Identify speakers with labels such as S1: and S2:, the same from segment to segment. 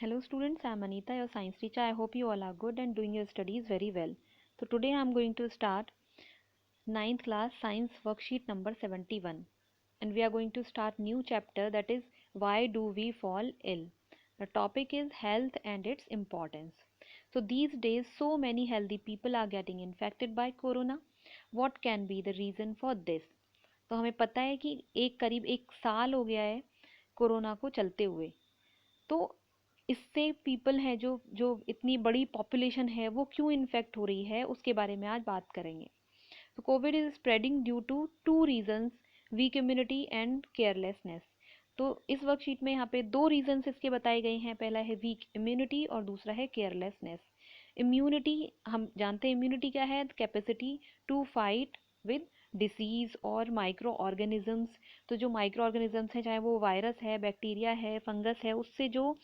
S1: Hello students, I am Anita, your science teacher. I hope you all are good and doing your studies very well. So today I am going to start ninth class science worksheet number 71, and we are going to start new chapter, that is why do we fall ill. The topic is health and its importance. So these days so many healthy people are getting infected by corona. What can be the reason for this? तो हमें पता है कि करीब एक साल हो गया है कोरोना को चलते हुए। तो इससे पीपल है जो जो इतनी बड़ी पॉपुलेशन है वो क्यों इन्फेक्ट हो रही है, उसके बारे में आज बात करेंगे। तो Covid is spreading due to two reasons, weak immunity and carelessness. तो इस वर्कशीट में यहाँ पे दो रीजंस इसके बताए गए हैं, पहला है वीक इम्यूनिटी और दूसरा है केयरलेसनेस। इम्यूनिटी, हम जानते हैं इम्यूनिटी क्या है, capacity to fight with disease और माइक्रो ऑर्गेनिजम्स। तो जो माइक्रो ऑर्गेनिजम्स हैं, चाहे वो वायरस है, बैक्टीरिया है, फंगस है, उससे जो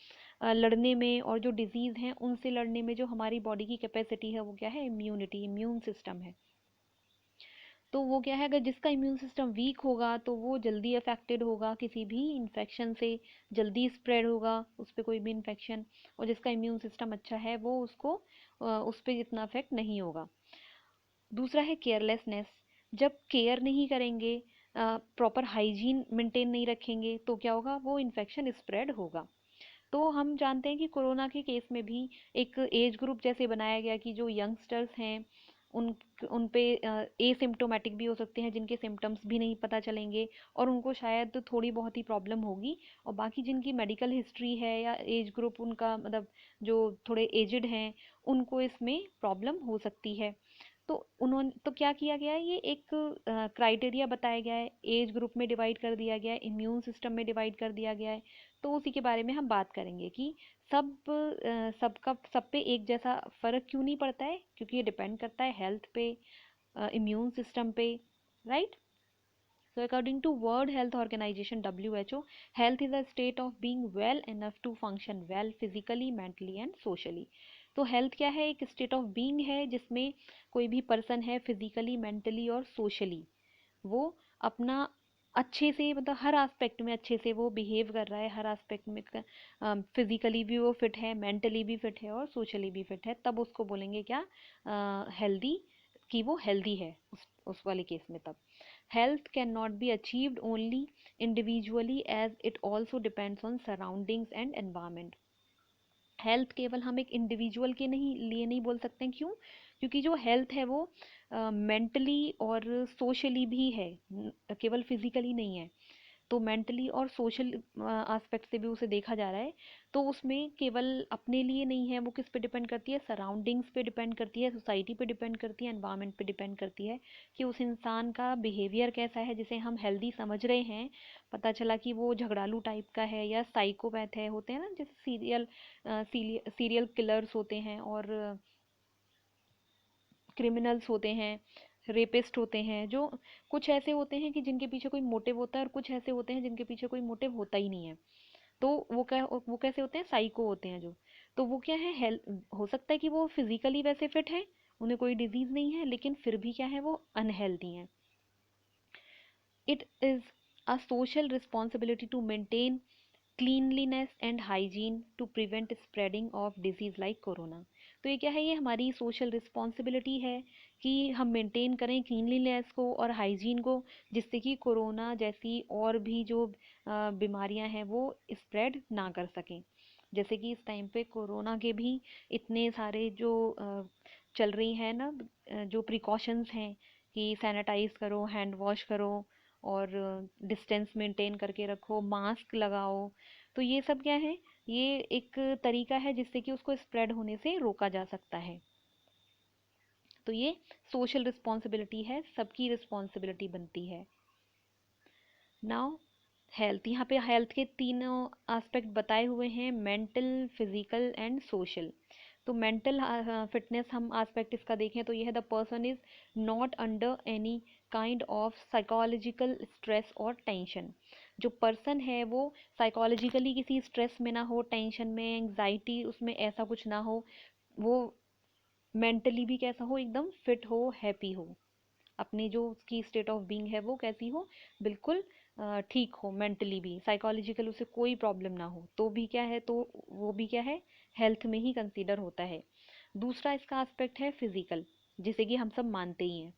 S1: लड़ने में, और जो डिजीज़ हैं उनसे लड़ने में जो हमारी बॉडी की कैपेसिटी है वो क्या है, इम्यूनिटी, इम्यून सिस्टम है। तो वो क्या है, अगर जिसका इम्यून सिस्टम वीक होगा तो वो जल्दी अफेक्टेड होगा, किसी भी इन्फेक्शन से जल्दी स्प्रेड होगा उस पर कोई भी इन्फेक्शन। और जिसका इम्यून सिस्टम अच्छा है वो उसको उस पर इतना अफेक्ट नहीं होगा। दूसरा है केयरलेसनेस। जब केयर नहीं करेंगे, प्रॉपर हाइजीन मेंटेन नहीं रखेंगे, तो क्या होगा, वो इन्फेक्शन स्प्रेड होगा। तो हम जानते हैं कि कोरोना के केस में भी एक एज ग्रुप जैसे बनाया गया कि जो यंगस्टर्स हैं उन उन पे एसिम्टोमेटिक भी हो सकते हैं, जिनके सिम्टम्स भी नहीं पता चलेंगे और उनको शायद थोड़ी बहुत ही प्रॉब्लम होगी। और बाकी जिनकी मेडिकल हिस्ट्री है या एज ग्रुप उनका मतलब जो थोड़े एजिड हैं, उनको इसमें प्रॉब्लम हो सकती है। तो उन्होंने तो क्या किया गया है, ये एक क्राइटेरिया बताया गया है, एज ग्रुप में डिवाइड कर दिया गया है, इम्यून सिस्टम में डिवाइड कर दिया गया है। तो उसी के बारे में हम बात करेंगे कि सबका सब पे एक जैसा फ़र्क क्यों नहीं पड़ता है, क्योंकि ये डिपेंड करता है हेल्थ पे, इम्यून सिस्टम पे, right. So according to World Health Organization WHO, health is a state of being well enough to function well physically, mentally and socially. तो हेल्थ क्या है, एक स्टेट ऑफ बीइंग है जिसमें कोई भी पर्सन है फिजिकली, मेंटली और सोशली वो अपना अच्छे से, मतलब हर एस्पेक्ट में अच्छे से वो बिहेव कर रहा है, हर एस्पेक्ट में फिजिकली भी वो फिट है, मेंटली भी फिट है और सोशली भी फिट है, तब उसको बोलेंगे क्या, हेल्दी, कि वो हेल्दी है उस वाले केस में। तब health cannot be achieved only individually as it also depends on surroundings and environment. Health केवल हम एक इंडिविजुअल के नहीं लिए नहीं बोल सकते हैं, क्यों, क्योंकि जो हेल्थ है वो मेंटली और सोशली भी है, केवल फिजिकली नहीं है। तो मेंटली और सोशल एस्पेक्ट से भी उसे देखा जा रहा है। तो उसमें केवल अपने लिए नहीं है, वो किस पे डिपेंड करती है, सराउंडिंग्स पे डिपेंड करती है, सोसाइटी पे डिपेंड करती है, एनवायरनमेंट पे डिपेंड करती है कि उस इंसान का बिहेवियर कैसा है, जिसे हम हेल्दी समझ रहे हैं। पता चला कि वो झगड़ालू टाइप का है या साइकोपैथ है, होते हैं ना, जैसे सीरियल किलर्स होते हैं और क्रिमिनल्स होते हैं, रेपिस्ट होते हैं, जो कुछ ऐसे होते हैं कि जिनके पीछे कोई मोटिव होता है और कुछ ऐसे होते हैं जिनके पीछे कोई मोटिव होता ही नहीं है। तो वो कैसे होते हैं, साइको होते हैं जो। तो वो क्या है, हेल्थ हो सकता है कि वो फिजिकली वैसे फिट है, उन्हें कोई डिजीज नहीं है, लेकिन फिर भी क्या है, वो अनहेल्दी हैं। It is a social responsibility to maintain cleanliness and hygiene to prevent spreading of disease like corona. तो ये क्या है, ये हमारी सोशल रिस्पॉन्सिबिलिटी है कि हम मेंटेन करें क्लीनलीनेस को और हाइजीन को, जिससे कि कोरोना जैसी और भी जो बीमारियां हैं वो स्प्रेड ना कर सकें। जैसे कि इस टाइम पे कोरोना के भी इतने सारे जो चल रही हैं ना, जो प्रिकॉशंस हैं कि सैनिटाइज करो, हैंड वॉश करो और डिस्टेंस मेंटेन करके रखो, मास्क लगाओ। तो ये सब क्या है, ये एक तरीका है जिससे कि उसको स्प्रेड होने से रोका जा सकता है। तो ये सोशल रिस्पॉन्सिबिलिटी है, सबकी रिस्पॉन्सिबिलिटी बनती है। नाउ हेल्थ, यहाँ पे हेल्थ के तीनों एस्पेक्ट बताए हुए हैं, मेंटल, फिजिकल एंड सोशल। तो मेंटल फिटनेस हम एस्पेक्ट इसका देखें तो यह है, the person is not under any kind of psychological stress और टेंशन। जो पर्सन है वो साइकोलॉजिकली किसी स्ट्रेस में ना हो, टेंशन में, एंग्जाइटी उसमें ऐसा कुछ ना हो। वो मेंटली भी कैसा हो, एकदम फिट हो, हैप्पी हो, अपनी जो उसकी स्टेट ऑफ बीइंग है वो कैसी हो, बिल्कुल ठीक हो, मेंटली भी, साइकोलॉजिकल उसे कोई प्रॉब्लम ना हो, तो भी क्या है, तो वो भी क्या है, हेल्थ में ही कंसीडर होता है। दूसरा इसका एस्पेक्ट है फिजिकल, जिसे कि हम सब मानते ही हैं।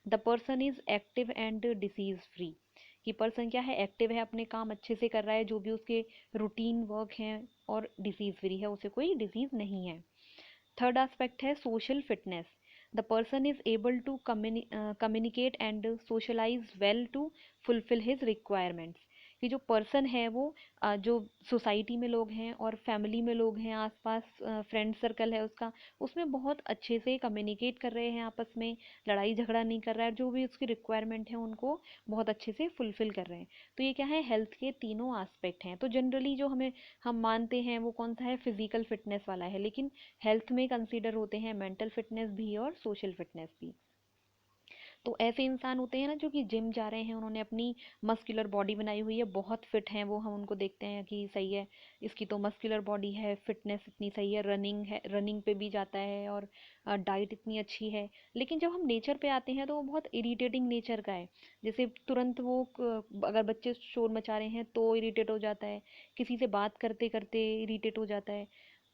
S1: The person is active and disease free, कि पर्सन क्या है, एक्टिव है, अपने काम अच्छे से कर रहा है, जो भी उसके रूटीन वर्क हैं, और डिसीज फ्री है, उसे कोई डिजीज नहीं है। थर्ड एस्पेक्ट है social fitness, the person is able to communicate and socialise well to fulfil his requirements, कि जो पर्सन है वो जो सोसाइटी में लोग हैं और फैमिली में लोग हैं, आसपास फ्रेंड सर्कल है उसका, उसमें बहुत अच्छे से कम्युनिकेट कर रहे हैं आपस में, लड़ाई झगड़ा नहीं कर रहा है, जो भी उसकी रिक्वायरमेंट है उनको बहुत अच्छे से फुलफिल कर रहे हैं। तो ये क्या है, हेल्थ के तीनों एस्पेक्ट हैं। तो जनरली जो हम मानते हैं वो कौन सा है, फिजिकल फिटनेस वाला है, लेकिन हेल्थ में कंसीडर होते हैं मेंटल फिटनेस भी और सोशल फिटनेस भी। तो ऐसे इंसान होते हैं ना जो कि जिम जा रहे हैं, उन्होंने अपनी मस्कुलर बॉडी बनाई हुई है, बहुत फिट हैं वो, हम उनको देखते हैं कि सही है, इसकी तो मस्कुलर बॉडी है, फिटनेस इतनी सही है, रनिंग पे भी जाता है, और डाइट इतनी अच्छी है। लेकिन जब हम नेचर पे आते हैं तो वो बहुत इरिटेटिंग नेचर का है। जैसे तुरंत वो अगर बच्चे शोर मचा रहे हैं तो इरिटेट हो जाता है, किसी से बात करते करते इरिटेट हो जाता है,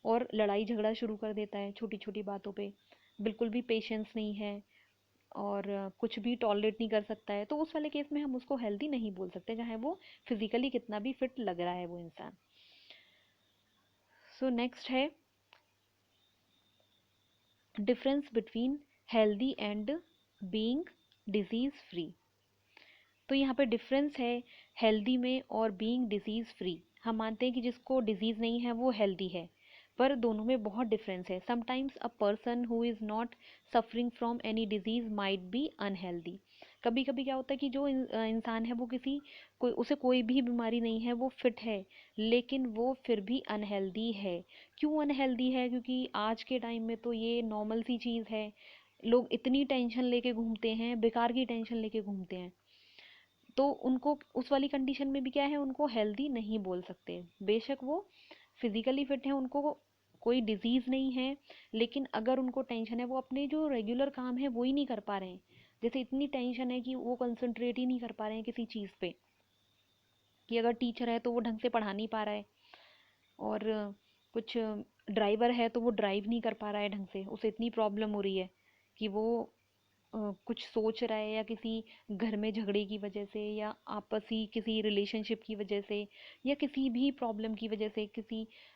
S1: और लड़ाई झगड़ा शुरू कर देता है छोटी छोटी बातों पे, बिल्कुल भी पेशेंस नहीं है, और कुछ भी टॉलरेट नहीं कर सकता है। तो उस वाले केस में हम उसको हेल्दी नहीं बोल सकते, चाहे वो फिजिकली कितना भी फिट लग रहा है वो इंसान। सो नेक्स्ट है difference between healthy and being disease free. तो यहाँ पे डिफरेंस है हेल्दी में और बीइंग डिजीज फ्री। हम मानते हैं कि जिसको डिजीज नहीं है वो हेल्दी है, पर दोनों में बहुत डिफरेंस है। Sometimes a person who is not suffering from any disease might be unhealthy. कभी कभी क्या होता है कि जो इंसान है वो उसे कोई भी बीमारी नहीं है, वो फिट है, लेकिन वो फिर भी अनहेल्दी है। क्यों अनहेल्दी है? क्योंकि आज के टाइम में तो ये नॉर्मल सी चीज़ है, लोग इतनी टेंशन लेके घूमते हैं, बेकार की टेंशन लेके घूमते हैं, तो उनको उस वाली कंडीशन में भी क्या है, उनको हेल्दी नहीं बोल सकते। बेशक वो फिजिकली फिट है, उनको कोई डिजीज नहीं है, लेकिन अगर उनको टेंशन है, वो अपने जो रेगुलर काम है वो ही नहीं कर पा रहे हैं। जैसे इतनी टेंशन है कि वो कंसंट्रेट ही नहीं कर पा रहे हैं किसी चीज़ पे, कि अगर टीचर है तो वो ढंग से पढ़ा नहीं पा रहा है, और कुछ ड्राइवर है तो वो ड्राइव नहीं कर पा रहा है ढंग से, उसे इतनी प्रॉब्लम हो रही है कि वो कुछ सोच रहा है, या किसी घर में झगड़े की वजह से, या आपसी किसी रिलेशनशिप की वजह से, या किसी भी प्रॉब्लम की वजह से,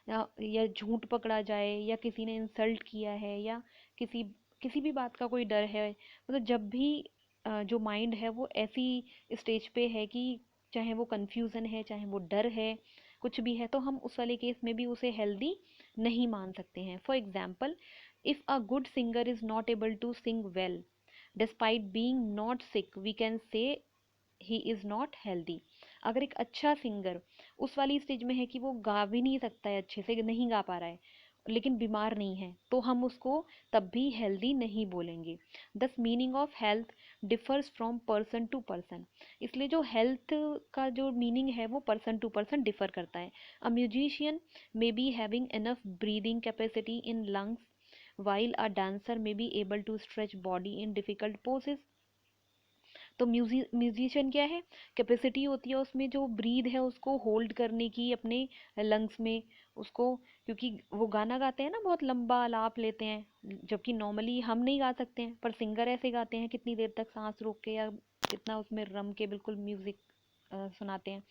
S1: या झूठ पकड़ा जाए, या किसी ने इंसल्ट किया है, या किसी किसी भी बात का कोई डर है। मतलब जब भी जो माइंड है वो ऐसी स्टेज पे है कि चाहे वो कंफ्यूजन है, चाहे वो डर है, कुछ भी है, तो हम उस वाले केस में भी उसे हेल्दी नहीं मान सकते हैं। For example, if a good singer is not able to sing well despite being not sick, we can say he is not healthy. अगर एक अच्छा सिंगर उस वाली स्टेज में है कि वो गा भी नहीं सकता है, अच्छे से नहीं गा पा रहा है, लेकिन बीमार नहीं है, तो हम उसको तब भी हेल्दी नहीं बोलेंगे। This meaning of health differs from person to person. इसलिए जो हेल्थ का जो मीनिंग है वो पर्सन टू पर्सन डिफर करता है। A musician may be having enough breathing capacity in lungs while a dancer may be able to stretch body in difficult poses। तो musician क्या है, कैपेसिटी होती है उसमें जो ब्रीद है उसको होल्ड करने की अपने लंग्स में, उसको, क्योंकि वो गाना गाते हैं ना, बहुत लंबा आलाप लेते हैं, जबकि नॉर्मली हम नहीं गा सकते हैं, पर सिंगर ऐसे गाते हैं कितनी देर तक सांस रोक के, या कितना उसमें रम के बिल्कुल म्यूजिक सुनाते हैं।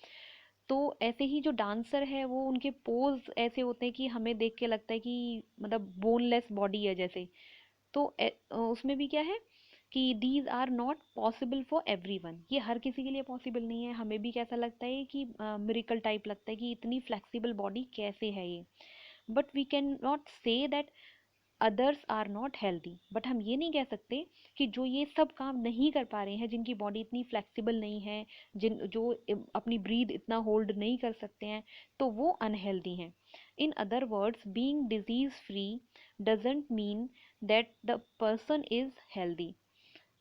S1: तो ऐसे ही जो डांसर है वो, उनके पोज ऐसे होते हैं कि हमें देख के लगता है कि मतलब बोनलेस बॉडी है जैसे। तो उसमें भी क्या है कि these are not possible for everyone, ये हर किसी के लिए पॉसिबल नहीं है। हमें भी कैसा लगता है कि मिरेकल टाइप लगता है कि इतनी फ्लेक्सिबल बॉडी कैसे है ये, but we can not say that others are not healthy. But हम ये नहीं कह सकते कि जो ये सब काम नहीं कर पा रहे हैं, जिनकी बॉडी इतनी फ्लेक्सिबल नहीं है, जो अपनी ब्रीद इतना होल्ड नहीं कर सकते हैं, तो वो अनहेल्दी हैं। In other words, being disease free doesn't mean that the person is healthy.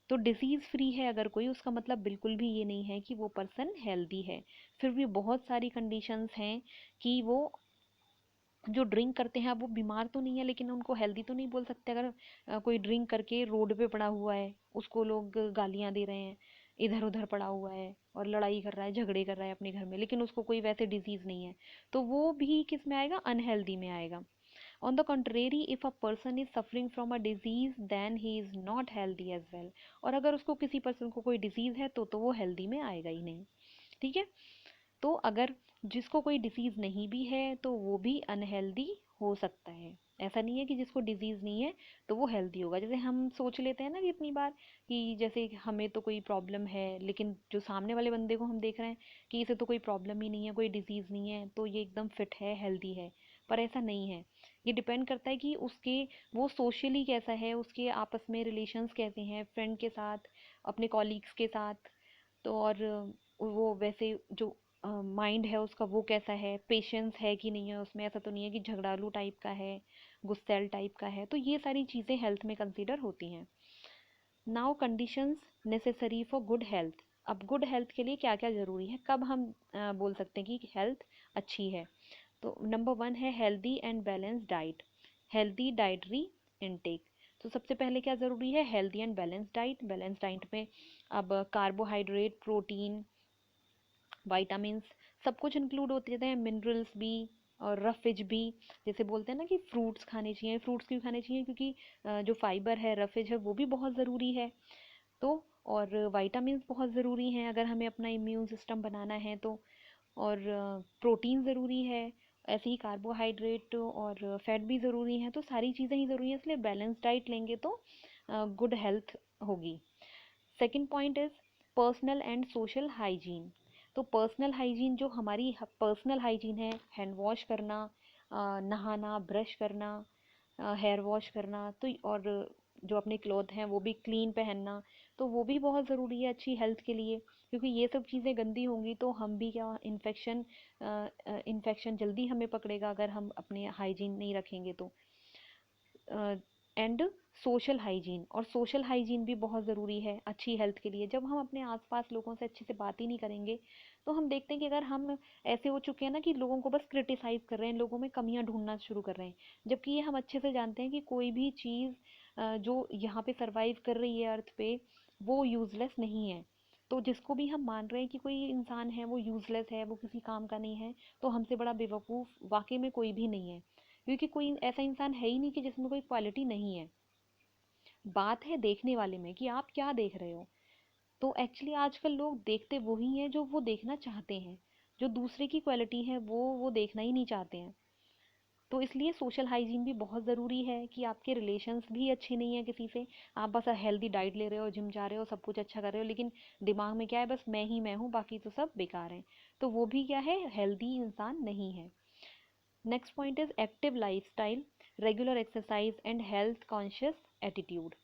S1: तो डिजीज फ्री है अगर कोई, उसका मतलब बिल्कुल भी ये नहीं है कि वो पर्सन हेल्दी है। फिर भी बहुत सारी कंडीशंस हैं कि वो जो ड्रिंक करते हैं, वो बीमार तो नहीं है, लेकिन उनको हेल्दी तो नहीं बोल सकते। अगर कोई ड्रिंक करके रोड पे पड़ा हुआ है, उसको लोग गालियां दे रहे हैं, इधर उधर पड़ा हुआ है और लड़ाई कर रहा है, झगड़े कर रहा है अपने घर में, लेकिन उसको कोई वैसे डिजीज नहीं है, तो वो भी किस में आएगा, अनहेल्दी में आएगा। On the contrary, if a person is suffering from a disease, then he is not healthy as well. और अगर उसको किसी पर्सन को कोई डिजीज है तो वो हेल्दी में आएगा ही नहीं। ठीक है, तो अगर जिसको कोई डिजीज नहीं भी है तो वो भी अनहेल्दी हो सकता है। ऐसा नहीं है कि जिसको डिजीज नहीं है तो वो हेल्दी होगा। जैसे हम सोच लेते हैं ना कितनी बार कि जैसे हमें तो कोई प्रॉब्लम है, लेकिन जो सामने वाले बंदे को हम देख रहे हैं कि इसे तो कोई प्रॉब्लम ही नहीं है, कोई डिजीज नहीं है, तो ये एकदम फिट है, हेल्दी है। पर ऐसा नहीं है। ये डिपेंड करता है कि उसके वो सोशली कैसा है, उसके आपस में रिलेशंस कैसे हैं, फ्रेंड के साथ, अपने कॉलीग्स के साथ। तो और वो वैसे जो माइंड है उसका वो कैसा है, पेशेंस है कि नहीं है उसमें, ऐसा तो नहीं है कि झगड़ालू टाइप का है, गुस्सैल टाइप का है। तो ये सारी चीज़ें हेल्थ में कंसीडर होती हैं। Now conditions necessary for good health. अब गुड हेल्थ के लिए क्या क्या ज़रूरी है, कब हम बोल सकते हैं कि हेल्थ अच्छी है। तो नंबर 1 है healthy and balance diet, healthy dietary intake. तो सबसे पहले क्या ज़रूरी है, healthy and balance diet. Balance diet में अब कार्बोहाइड्रेट, प्रोटीन, वाइटामिन्स सब कुछ इंक्लूड होते हैं, मिनरल्स भी और रफेज भी। जैसे बोलते हैं ना कि फ्रूट्स खाने चाहिए, फ्रूट्स क्यों खाने चाहिए, क्योंकि जो फाइबर है, रफेज है, वो भी बहुत ज़रूरी है। तो और वाइटामिन्स बहुत ज़रूरी हैं अगर हमें अपना इम्यून सिस्टम बनाना है तो। और प्रोटीन ज़रूरी है, ऐसे ही कार्बोहाइड्रेट और फैट भी ज़रूरी हैं। तो सारी चीज़ें ही ज़रूरी हैं, इसलिए बैलेंस डाइट लेंगे तो गुड हेल्थ होगी। Second point is personal and social hygiene. तो पर्सनल हाइजीन, जो हमारी पर्सनल हाइजीन है, हैंड वॉश करना, नहाना, ब्रश करना, हेयर वॉश करना, तो और जो अपने क्लोथ हैं वो भी क्लीन पहनना, तो वो भी बहुत ज़रूरी है अच्छी हेल्थ के लिए। क्योंकि ये सब चीज़ें गंदी होंगी तो हम भी क्या, इन्फेक्शन जल्दी हमें पकड़ेगा अगर हम अपने हाइजीन नहीं रखेंगे तो। एंड सोशल हाइजीन, और सोशल हाइजीन भी बहुत ज़रूरी है अच्छी हेल्थ के लिए। जब हम अपने आसपास लोगों से अच्छे से बात ही नहीं करेंगे तो हम देखते हैं कि अगर हम ऐसे हो चुके हैं ना कि लोगों को बस क्रिटिसाइज़ कर रहे हैं, लोगों में कमियां ढूंढना शुरू कर रहे हैं, जबकि ये हम अच्छे से जानते हैं कि कोई भी चीज़ जो यहाँ पे सरवाइव कर रही है अर्थ पे, वो यूज़लेस नहीं है। तो जिसको भी हम मान रहे हैं कि कोई इंसान है वो यूज़लेस है, वो किसी काम का नहीं है, तो हमसे बड़ा बेवकूफ़ वाकई में कोई भी नहीं है। क्योंकि कोई ऐसा इंसान है ही नहीं कि जिसमें कोई क्वालिटी नहीं है। बात है देखने वाले में कि आप क्या देख रहे हो। तो एक्चुअली आजकल लोग देखते वही हैं जो वो देखना चाहते हैं, जो दूसरे की क्वालिटी है वो देखना ही नहीं चाहते हैं। तो इसलिए सोशल हाइजीन भी बहुत ज़रूरी है कि आपके रिलेशंस भी अच्छे नहीं है किसी से। आप बस हेल्दी डाइट ले रहे हो, जिम जा रहे हो, सब कुछ अच्छा कर रहे हो, लेकिन दिमाग में क्या है, बस मैं ही मैं हूँ, बाकी तो सब बेकार हैं। तो वो भी क्या है, हेल्दी इंसान नहीं है। Next point is active lifestyle, regular exercise and health conscious attitude.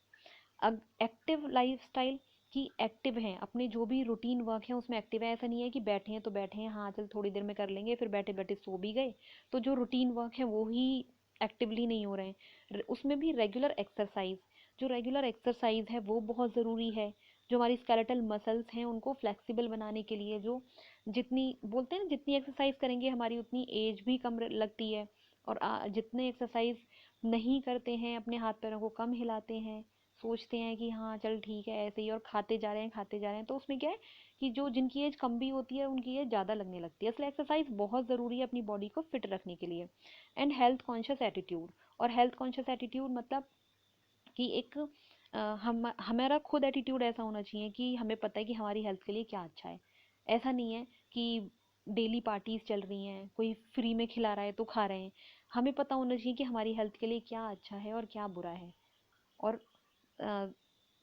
S1: अब एक्टिव लाइफस्टाइल की एक्टिव हैं, अपने जो भी रूटीन वर्क है उसमें एक्टिव है। ऐसा नहीं है कि बैठे हैं तो बैठे हैं, हाँ चल थोड़ी देर में कर लेंगे, फिर बैठे बैठे सो भी गए। तो जो रूटीन वर्क है वो ही एक्टिवली नहीं हो रहे हैं। उसमें भी रेगुलर एक्सरसाइज, जो रेगुलर एक्सरसाइज है वो बहुत ज़रूरी है। जो हमारी स्केलेटल मसल्स हैं उनको फ्लेक्सिबल बनाने के लिए, जो जितनी बोलते हैं ना, जितनी एक्सरसाइज करेंगे हमारी उतनी एज भी कम लगती है। और जितने एक्सरसाइज नहीं करते हैं, अपने हाथ पैरों को कम हिलाते हैं, सोचते हैं कि हाँ चल ठीक है ऐसे ही, और खाते जा रहे हैं खाते जा रहे हैं, तो उसमें क्या है कि जो जिनकी एज कम भी होती है उनकी एज ज़्यादा लगने लगती है। इसलिए एक्सरसाइज बहुत ज़रूरी है अपनी बॉडी को फिट रखने के लिए। एंड हेल्थ कॉन्शियस एटीट्यूड, और हेल्थ कॉन्शियस एटीट्यूड मतलब कि एक हम हमारा खुद एटीट्यूड ऐसा होना चाहिए कि हमें पता है कि हमारी हेल्थ के लिए क्या अच्छा है। ऐसा नहीं है कि डेली पार्टीज चल रही हैं, कोई फ्री में खिला रहा है तो खा रहे हैं। हमें पता होना चाहिए कि हमारी हेल्थ के लिए क्या अच्छा है और क्या बुरा है। और अ,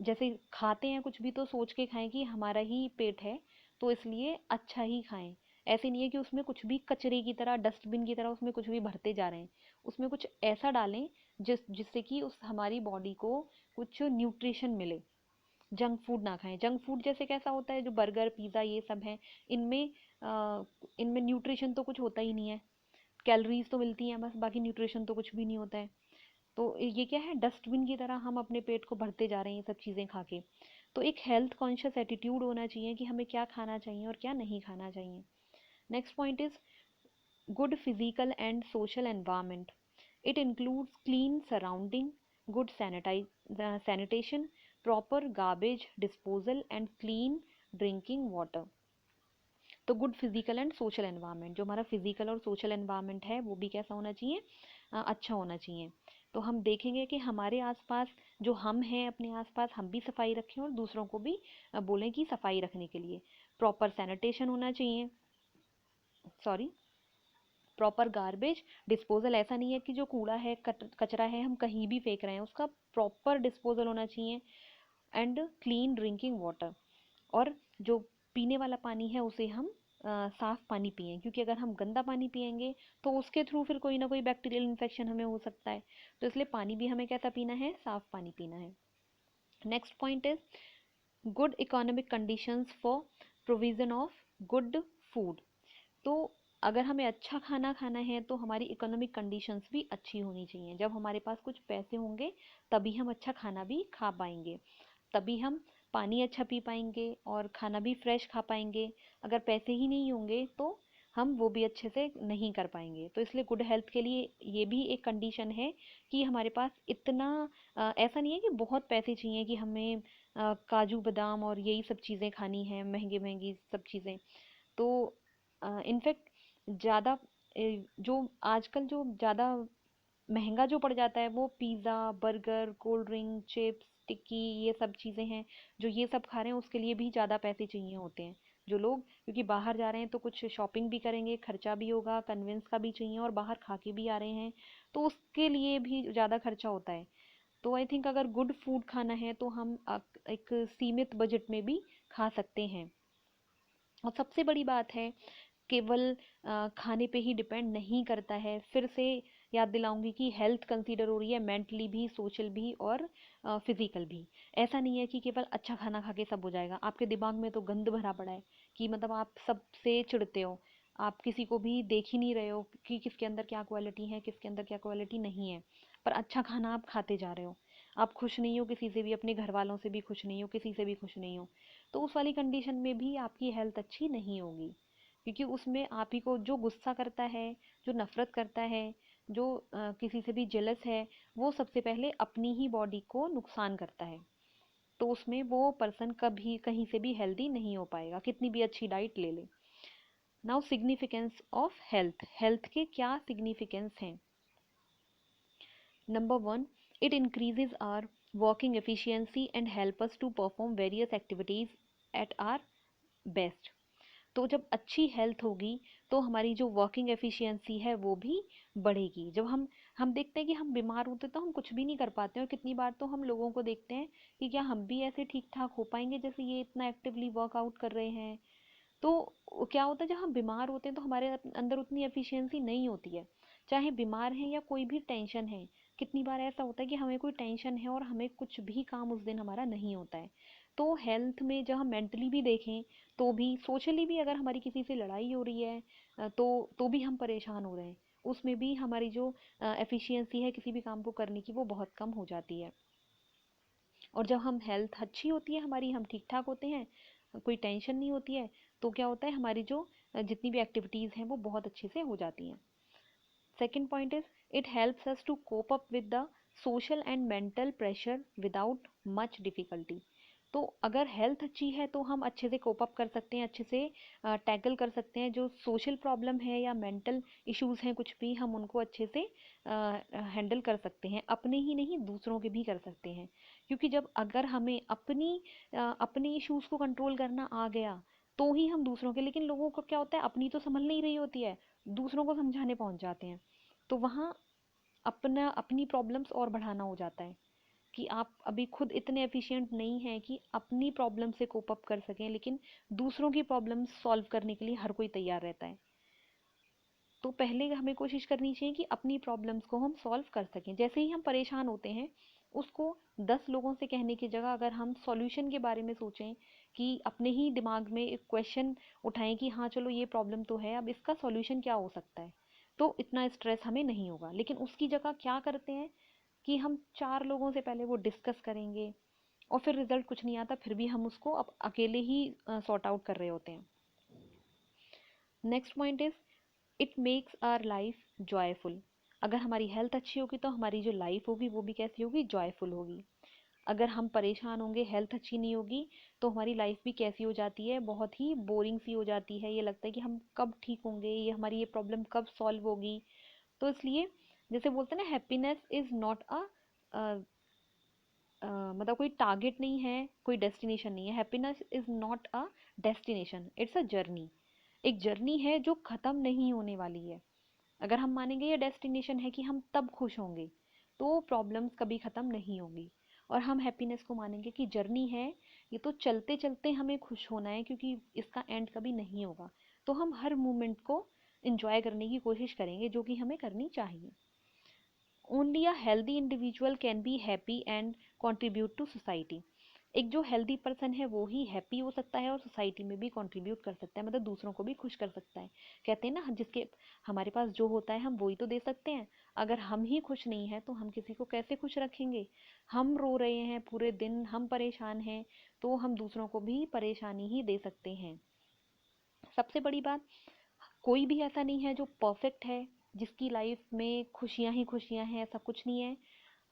S1: जैसे खाते हैं कुछ भी तो सोच के खाएं कि हमारा ही पेट है, तो इसलिए अच्छा ही खाएं। ऐसे नहीं है कि उसमें कुछ भी कचरे की तरह, डस्टबिन की तरह उसमें कुछ भी भरते जा रहे हैं। उसमें कुछ ऐसा डालें जिससे कि उस हमारी बॉडी को कुछ न्यूट्रिशन मिले। जंक फूड ना खाएं। जंक फूड जैसे कैसा होता है, जो बर्गर पिज़्ज़ा ये सब हैं, इनमें इनमें न्यूट्रिशन तो कुछ होता ही नहीं है। कैलोरीज तो मिलती हैं बस, बाकी न्यूट्रिशन तो कुछ भी नहीं होता है। तो ये क्या है, डस्टबिन की तरह हम अपने पेट को भरते जा रहे हैं ये सब चीज़ें खा के। तो एक हेल्थ कॉन्शियस एटीट्यूड होना चाहिए कि हमें क्या खाना चाहिए और क्या नहीं खाना चाहिए। Next point is good physical and social environment. It includes clean surrounding, good sanitation, proper garbage disposal and clean drinking water. तो good physical and social environment, जो हमारा फिजिकल और सोशल एनवायरनमेंट है वो भी कैसा होना चाहिए, अच्छा होना चाहिए। तो हम देखेंगे कि हमारे आसपास जो हम हैं अपने आसपास हम भी सफाई रखें और दूसरों को भी बोलें कि सफाई रखने के लिए। प्रॉपर सैनिटेशन होना चाहिए, सॉरी प्रॉपर गार्बेज डिस्पोजल। ऐसा नहीं है कि जो कूड़ा है कचरा है हम कहीं भी फेंक रहे हैं, उसका प्रॉपर डिस्पोजल होना चाहिए। एंड क्लीन ड्रिंकिंग वाटर, और जो पीने वाला पानी है उसे हम साफ पानी पिएं, क्योंकि अगर हम गंदा पानी पिएंगे तो उसके थ्रू फिर कोई ना कोई बैक्टीरियल इन्फेक्शन हमें हो सकता है। तो इसलिए पानी भी हमें कैसा पीना है, साफ पानी पीना है। Next point is good economic conditions for provision of good food. तो अगर हमें अच्छा खाना खाना है तो हमारी इकोनॉमिक कंडीशंस भी अच्छी होनी चाहिए। जब हमारे पास कुछ पैसे होंगे तभी हम अच्छा खाना भी खा पाएंगे, तभी हम पानी अच्छा पी पाएंगे और खाना भी फ्रेश खा पाएंगे। अगर पैसे ही नहीं होंगे तो हम वो भी अच्छे से नहीं कर पाएंगे। तो इसलिए गुड हेल्थ के लिए ये भी एक कंडीशन है कि हमारे पास इतना ऐसा नहीं है कि बहुत पैसे चाहिए कि हमें काजू बादाम और यही सब चीज़ें खानी हैं, महंगी महंगी सब चीज़ें। तो इनफैक्ट ज़्यादा जो आजकल जो ज़्यादा महंगा जो पड़ जाता है वो pizza, burger, cold drink, chips, tikki, ये सब चीज़ें हैं जो ये सब खा रहे हैं, उसके लिए भी ज़्यादा पैसे चाहिए होते हैं। जो लोग क्योंकि बाहर जा रहे हैं तो कुछ शॉपिंग भी करेंगे, खर्चा भी होगा, कन्वेंस का भी चाहिए और बाहर खा के भी आ रहे हैं, तो उसके लिए भी ज़्यादा खर्चा होता है। तो आई थिंक अगर गुड फूड खाना है तो हम एक सीमित बजट में भी खा सकते हैं। और सबसे बड़ी बात है, केवल खाने पे ही डिपेंड नहीं करता है। फिर से याद दिलाऊंगी कि हेल्थ कंसीडर हो रही है मेंटली भी, सोशल भी और फिजिकल भी। ऐसा नहीं है कि केवल अच्छा खाना खा के सब हो जाएगा। आपके दिमाग में तो गंद भरा पड़ा है कि मतलब आप सबसे चिढ़ते हो, आप किसी को भी देख ही नहीं रहे हो कि किसके अंदर क्या क्वालिटी है, किसके अंदर क्या क्वालिटी नहीं है, पर अच्छा खाना आप खाते जा रहे हो। आप खुश नहीं हो किसी से भी, अपने घर वालों से भी खुश नहीं हो, किसी से भी खुश नहीं हो, तो उस वाली कंडीशन में भी आपकी हेल्थ अच्छी नहीं होगी। क्योंकि उसमें आप ही को जो गुस्सा करता है, जो नफरत करता है, जो किसी से भी जेलस है, वो सबसे पहले अपनी ही बॉडी को नुकसान करता है। तो उसमें वो पर्सन कभी कहीं से भी हेल्दी नहीं हो पाएगा, कितनी भी अच्छी डाइट ले ले। Now significance of health, health के क्या सिग्निफिकेंस हैं। Number one, it increases our working efficiency and help us to perform various activities at our best. तो जब अच्छी हेल्थ होगी तो हमारी जो वर्किंग एफिशिएंसी है वो भी बढ़ेगी। जब हम देखते हैं कि हम बीमार होते तो हम कुछ भी नहीं कर पाते हैं, और कितनी बार तो हम लोगों को देखते हैं कि क्या हम भी ऐसे ठीक ठाक हो पाएंगे जैसे ये इतना एक्टिवली वर्कआउट कर रहे हैं। तो क्या होता है, जब हम बीमार होते हैं तो हमारे अंदर उतनी एफिशिएंसी नहीं होती है, चाहे बीमार हैं या कोई भी टेंशन है। कितनी बार ऐसा होता है कि हमें कोई टेंशन है और हमें कुछ भी काम उस दिन हमारा नहीं होता है। तो हेल्थ में जब हम मेंटली भी देखें तो भी, सोशली भी, अगर हमारी किसी से लड़ाई हो रही है तो भी हम परेशान हो रहे हैं, उसमें भी हमारी जो एफिशिएंसी है किसी भी काम को करने की वो बहुत कम हो जाती है। और जब हम हेल्थ अच्छी होती है हमारी, हम ठीक ठाक होते हैं, कोई टेंशन नहीं होती है, तो क्या होता है, हमारी जो जितनी भी एक्टिविटीज़ हैं वो बहुत अच्छे से हो जाती हैं। Second point is it helps us to cope up with the social and mental pressure without much difficulty. तो अगर हेल्थ अच्छी है तो हम अच्छे से कोप अप कर सकते हैं, अच्छे से टैकल कर सकते हैं। जो सोशल प्रॉब्लम है या मेंटल इश्यूज हैं कुछ भी, हम उनको अच्छे से हैंडल कर सकते हैं, अपने ही नहीं दूसरों के भी कर सकते हैं। क्योंकि जब अगर हमें अपने इश्यूज को कंट्रोल करना आ गया तो ही हम दूसरों के, लेकिन लोगों को क्या होता है, अपनी तो संभल नहीं रही होती है, दूसरों को समझाने पहुंच जाते हैं, तो वहाँ अपनी प्रॉब्लम्स और बढ़ाना हो जाता है कि आप अभी खुद इतने एफिशिएंट नहीं हैं कि अपनी प्रॉब्लम से कोप अप कर सकें, लेकिन दूसरों की प्रॉब्लम्स सॉल्व करने के लिए हर कोई तैयार रहता है। तो पहले हमें कोशिश करनी चाहिए कि अपनी प्रॉब्लम्स को हम सॉल्व कर सकें। जैसे ही हम परेशान होते हैं, उसको 10 लोगों से कहने की जगह अगर हम सॉल्यूशन के बारे में सोचें, कि अपने ही दिमाग में एक क्वेश्चन उठाएं कि हाँ चलो ये प्रॉब्लम तो है, अब इसका सॉल्यूशन क्या हो सकता है, तो इतना स्ट्रेस हमें नहीं होगा। लेकिन उसकी जगह क्या करते हैं कि हम 4 लोगों से पहले वो डिस्कस करेंगे और फिर रिजल्ट कुछ नहीं आता, फिर भी हम उसको अब अकेले ही सॉर्ट आउट कर रहे होते हैं। Next point is it makes our life joyful. अगर हमारी हेल्थ अच्छी होगी तो हमारी जो लाइफ होगी वो भी कैसी होगी, जॉयफुल होगी। अगर हम परेशान होंगे, हेल्थ अच्छी नहीं होगी, तो हमारी लाइफ भी कैसी हो जाती है, बहुत ही बोरिंग सी हो जाती है। ये लगता है कि हम कब ठीक होंगे, ये हमारी ये प्रॉब्लम कब सॉल्व होगी। तो इसलिए जैसे बोलते हैं ना, हैप्पीनेस इज नॉट मतलब कोई टारगेट नहीं है, कोई डेस्टिनेशन नहीं है। Happiness is not a destination, it's a journey. एक जर्नी है जो खत्म नहीं होने वाली है। अगर हम मानेंगे ये डेस्टिनेशन है कि हम तब खुश होंगे, तो प्रॉब्लम्स कभी ख़त्म नहीं होंगी। और हम हैप्पीनेस को मानेंगे कि जर्नी है, ये तो चलते चलते हमें खुश होना है, क्योंकि इसका एंड कभी नहीं होगा। तो हम हर मोमेंट को इंजॉय करने की कोशिश करेंगे, जो कि हमें करनी चाहिए। Only a healthy individual can be happy and contribute to society. एक जो हेल्दी पर्सन है वो ही हैप्पी हो सकता है और सोसाइटी में भी कंट्रीब्यूट कर सकता है, मतलब दूसरों को भी खुश कर सकता है। कहते हैं ना, जिसके हमारे पास जो होता है हम वही तो दे सकते हैं। अगर हम ही खुश नहीं है तो हम किसी को कैसे खुश रखेंगे। हम रो रहे हैं पूरे दिन, हम परेशान हैं, तो हम दूसरों को भी परेशानी ही दे सकते हैं। सबसे बड़ी बात, कोई भी ऐसा नहीं है जो परफेक्ट है, जिसकी लाइफ में खुशियां ही खुशियां हैं, ऐसा कुछ नहीं है।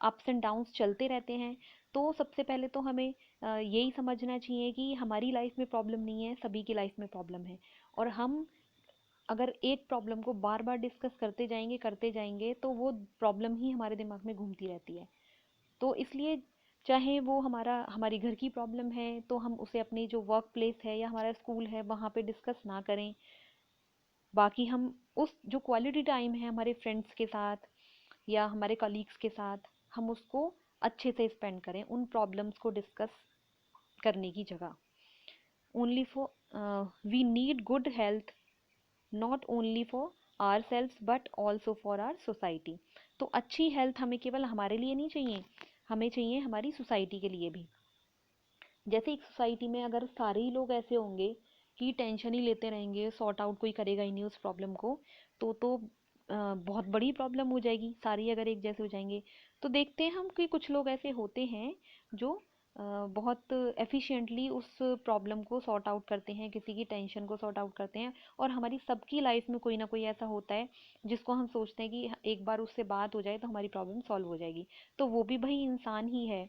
S1: अप्स एंड डाउन्स चलते रहते हैं। तो सबसे पहले तो हमें यही समझना चाहिए कि हमारी लाइफ में प्रॉब्लम नहीं है, सभी की लाइफ में प्रॉब्लम है। और हम अगर एक प्रॉब्लम को बार बार डिस्कस करते जाएंगे तो वो प्रॉब्लम ही हमारे दिमाग में घूमती रहती है। तो इसलिए चाहे वो हमारी घर की प्रॉब्लम है, तो हम उसे अपनी जो वर्क प्लेस है या हमारा स्कूल है वहाँ पे डिस्कस ना करें। बाकी हम उस जो क्वालिटी टाइम है हमारे फ्रेंड्स के साथ या हमारे कलीग्स के साथ, हम उसको अच्छे से स्पेंड करें उन प्रॉब्लम्स को डिस्कस करने की जगह। Only for we need good health, not only for our self but also for our society. तो अच्छी हेल्थ हमें केवल हमारे लिए नहीं चाहिए, हमें चाहिए हमारी सोसाइटी के लिए भी। जैसे एक सोसाइटी में अगर सारे ही लोग ऐसे होंगे कि टेंशन ही लेते रहेंगे, सॉर्ट आउट कोई करेगा ही नहीं उस प्रॉब्लम को, तो बहुत बड़ी प्रॉब्लम हो जाएगी। सारी अगर एक जैसे हो जाएंगे, तो देखते हैं हम कि कुछ लोग ऐसे होते हैं जो बहुत एफिशिएंटली उस प्रॉब्लम को सॉर्ट आउट करते हैं, किसी की टेंशन को सॉर्ट आउट करते हैं। और हमारी सबकी लाइफ में कोई ना कोई ऐसा होता है जिसको हम सोचते हैं कि एक बार उससे बात हो जाए तो हमारी प्रॉब्लम सॉल्व हो जाएगी। तो वो भी भाई इंसान ही है।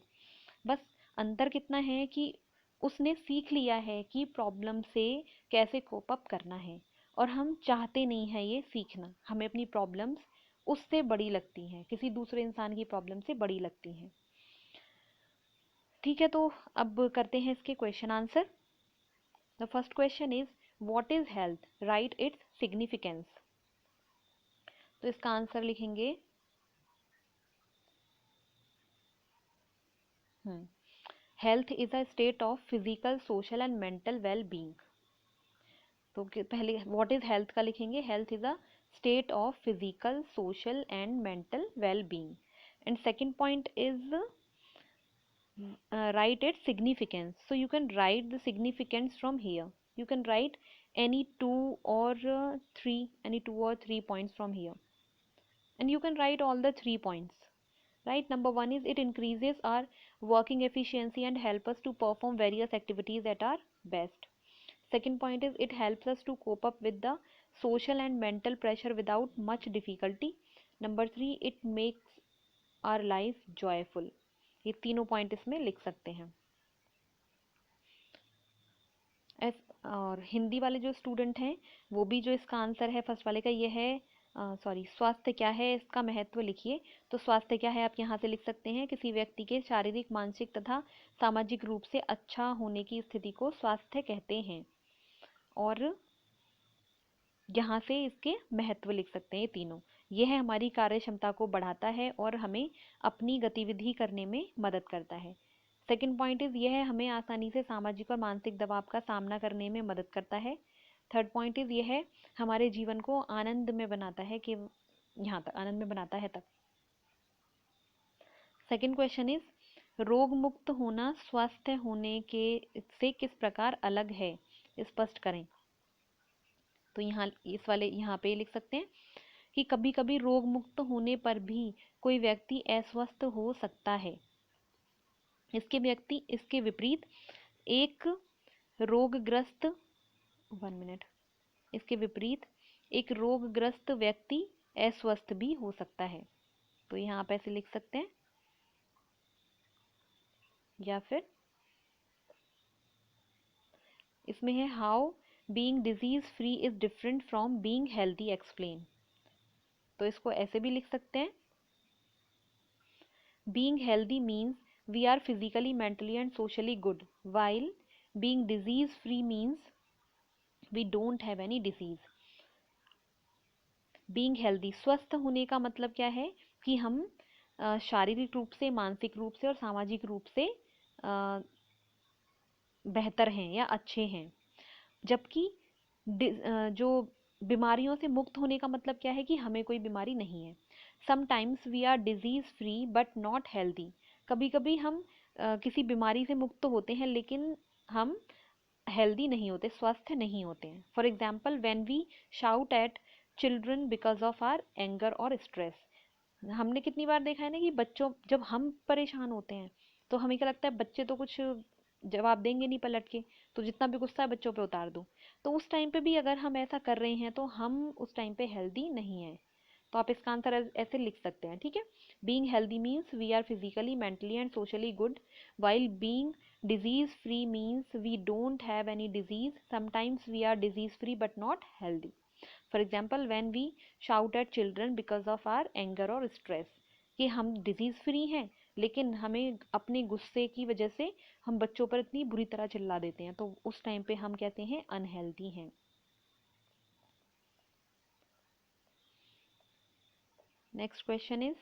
S1: बस अंतर कितना है कि उसने सीख लिया है कि प्रॉब्लम से कैसे कोप अप करना है। और हम चाहते नहीं हैं ये सीखना, हमें अपनी प्रॉब्लम्स उससे बड़ी लगती हैं, किसी दूसरे इंसान की प्रॉब्लम से बड़ी लगती हैं। ठीक है, तो अब करते हैं इसके question answer. The first question is, what is health, right its significance. तो इसका आंसर लिखेंगे health is a state of physical, social and mental well being. तो पहले व्हाट इज हेल्थ का लिखेंगे, health is a state of physical, social and mental well being. And second point is write its significance. So you can write the significance from here. You can write any two or three points from here, and you can write all the 3 points. Right, number one is it increases our working efficiency and help us to perform various activities at our best. Second point is it helps us to cope up with the social and mental pressure without much difficulty. Number three, it makes our life joyful. ये तीनों point इसमें लिख सकते हैं। और हिंदी वाले जो student हैं वो भी जो इसका आंसर है फर्स्ट वाले का ये है, सॉरी, स्वास्थ्य क्या है इसका महत्व लिखिए। तो स्वास्थ्य क्या है आप यहाँ से लिख सकते हैं, किसी व्यक्ति के शारीरिक, मानसिक तथा सामाजिक रूप से अच्छा होने की स्थिति को स्वास्थ्य कहते हैं। और यहाँ से इसके महत्व लिख सकते हैं ये तीनों। यह हमारी कार्य क्षमता को बढ़ाता है और हमें अपनी गतिविधि करने में मदद करता है। सेकंड पॉइंट इज यह हमें आसानी से सामाजिक और मानसिक दबाव का सामना करने में मदद करता है। थर्ड पॉइंट इज यह हमारे जीवन को आनंद में बनाता है, कि यहाँ तक आनंद में बनाता है तक। सेकंड क्वेश्चन इज रोग मुक्त होना स्वस्थ होने के से किस प्रकार अलग है, स्पष्ट करें। तो यहाँ इस वाले यहाँ पे लिख सकते हैं कि कभी कभी रोग मुक्त होने पर भी कोई व्यक्ति अस्वस्थ हो सकता है। इसके विपरीत एक रोगग्रस्त 1 मिनट इसके विपरीत एक रोगग्रस्त व्यक्ति अस्वस्थ भी हो सकता है। तो यहाँ आप ऐसे लिख सकते हैं, या फिर इसमें है how being disease free is different from being healthy explain. तो इसको ऐसे भी लिख सकते हैं, being healthy means we are physically mentally and socially good, while being disease free means we don't have any disease. Being healthy, स्वस्थ होने का मतलब क्या है कि हम शारीरिक रूप से, मानसिक रूप से और सामाजिक रूप से बेहतर हैं या अच्छे हैं। जबकि जो बीमारियों से मुक्त होने का मतलब क्या है कि हमें कोई बीमारी नहीं है। Sometimes we are disease free but not healthy, कभी कभी हम किसी बीमारी से मुक्त तो होते हैं लेकिन हम हेल्दी नहीं होते, स्वस्थ नहीं होते हैं। For example when we shout at children because of our anger और स्ट्रेस। हमने कितनी बार देखा है ना कि बच्चों, जब हम परेशान होते हैं तो हमें क्या लगता है बच्चे तो कुछ जवाब देंगे नहीं पलट के, तो जितना भी गुस्सा है बच्चों पे उतार दो। तो उस टाइम पे भी अगर हम ऐसा कर रहे हैं तो हम उस टाइम पे हेल्दी नहीं है। तो आप इसका आंसर ऐसे लिख सकते हैं, ठीक है। Being healthy means we are physically mentally and socially good, while being disease free means we don't have any disease. Sometimes we are disease free but not healthy. For example, when we shout at children because of our anger or stress, कि हम disease free हैं लेकिन हमें अपने गुस्से की वजह से हम बच्चों पर इतनी बुरी तरह चिल्ला देते हैं, तो उस टाइम पे हम कहते हैं अनहेल्दी हैं। Next question is,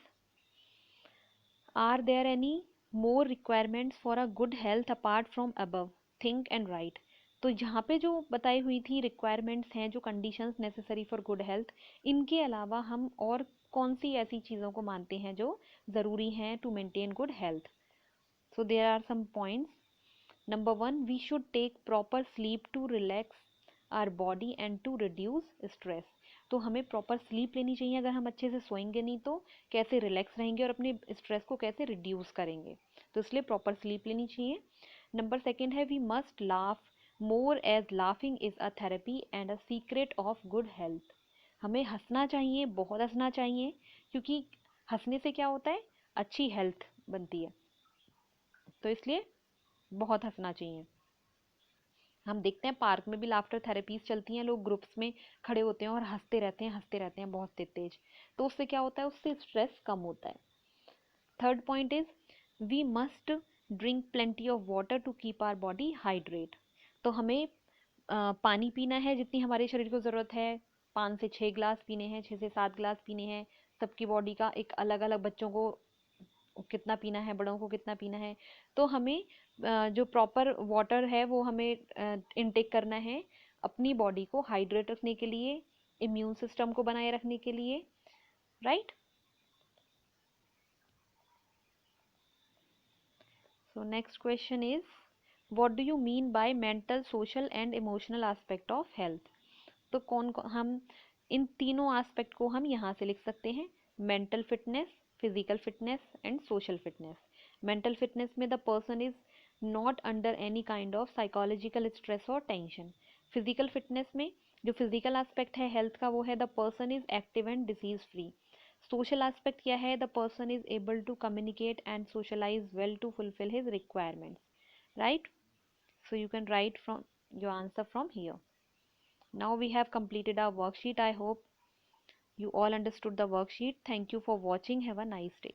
S1: are there any more requirements for a good health apart from above, think and write. तो यहाँ पे जो बताई हुई थी रिक्वायरमेंट्स हैं, जो conditions necessary for good health, इनके अलावा हम और कौन सी ऐसी चीज़ों को मानते हैं जो ज़रूरी हैं to maintain good health. So there are some points. Number one, we should take proper sleep to relax our body and to reduce stress. तो हमें प्रॉपर स्लीप लेनी चाहिए, अगर हम अच्छे से सोएंगे नहीं तो कैसे रिलैक्स रहेंगे और अपने स्ट्रेस को कैसे रिड्यूस करेंगे, तो इसलिए प्रॉपर स्लीप लेनी चाहिए। नंबर सेकेंड है, we must laugh more as laughing is a therapy and a secret of good health. हमें हंसना चाहिए, बहुत हंसना चाहिए, क्योंकि हंसने से क्या होता है, अच्छी हेल्थ बनती है, तो इसलिए बहुत हंसना चाहिए। हम देखते हैं पार्क में भी लाफ्टर थेरेपीज चलती हैं, लोग ग्रुप्स में खड़े होते हैं और हंसते रहते हैं बहुत तेज, तो उससे क्या होता है, उससे स्ट्रेस कम होता है। Third point is, we must drink plenty of water to keep our body hydrate. तो हमें पानी पीना है जितनी हमारे शरीर को ज़रूरत है, 5 से 6 ग्लास पीने हैं, 6 से 7 ग्लास पीने हैं। सबकी बॉडी का एक अलग अलग, बच्चों को कितना पीना है, बड़ों को कितना पीना है। तो हमें जो प्रॉपर वाटर है वो हमें इनटेक करना है अपनी बॉडी को हाइड्रेट रखने के लिए, इम्यून सिस्टम को बनाए रखने के लिए, right. So next question is, what do you mean by mental, social and emotional aspect of health. तो हम इन तीनों एस्पेक्ट को हम यहाँ से लिख सकते हैं, mental fitness, physical fitness and social fitness. Mental fitness में the person is not under any kind of psychological stress और टेंशन। फिजिकल फिटनेस में जो फिजिकल एस्पेक्ट है हेल्थ का, वो है the person is active and disease free. Social aspect क्या है, the person is able to communicate and socialise well to fulfil his requirements, right. So you can write from your answer from here. Now we have completed our worksheet. I hope you all understood the worksheet. Thank you for watching. Have a nice day.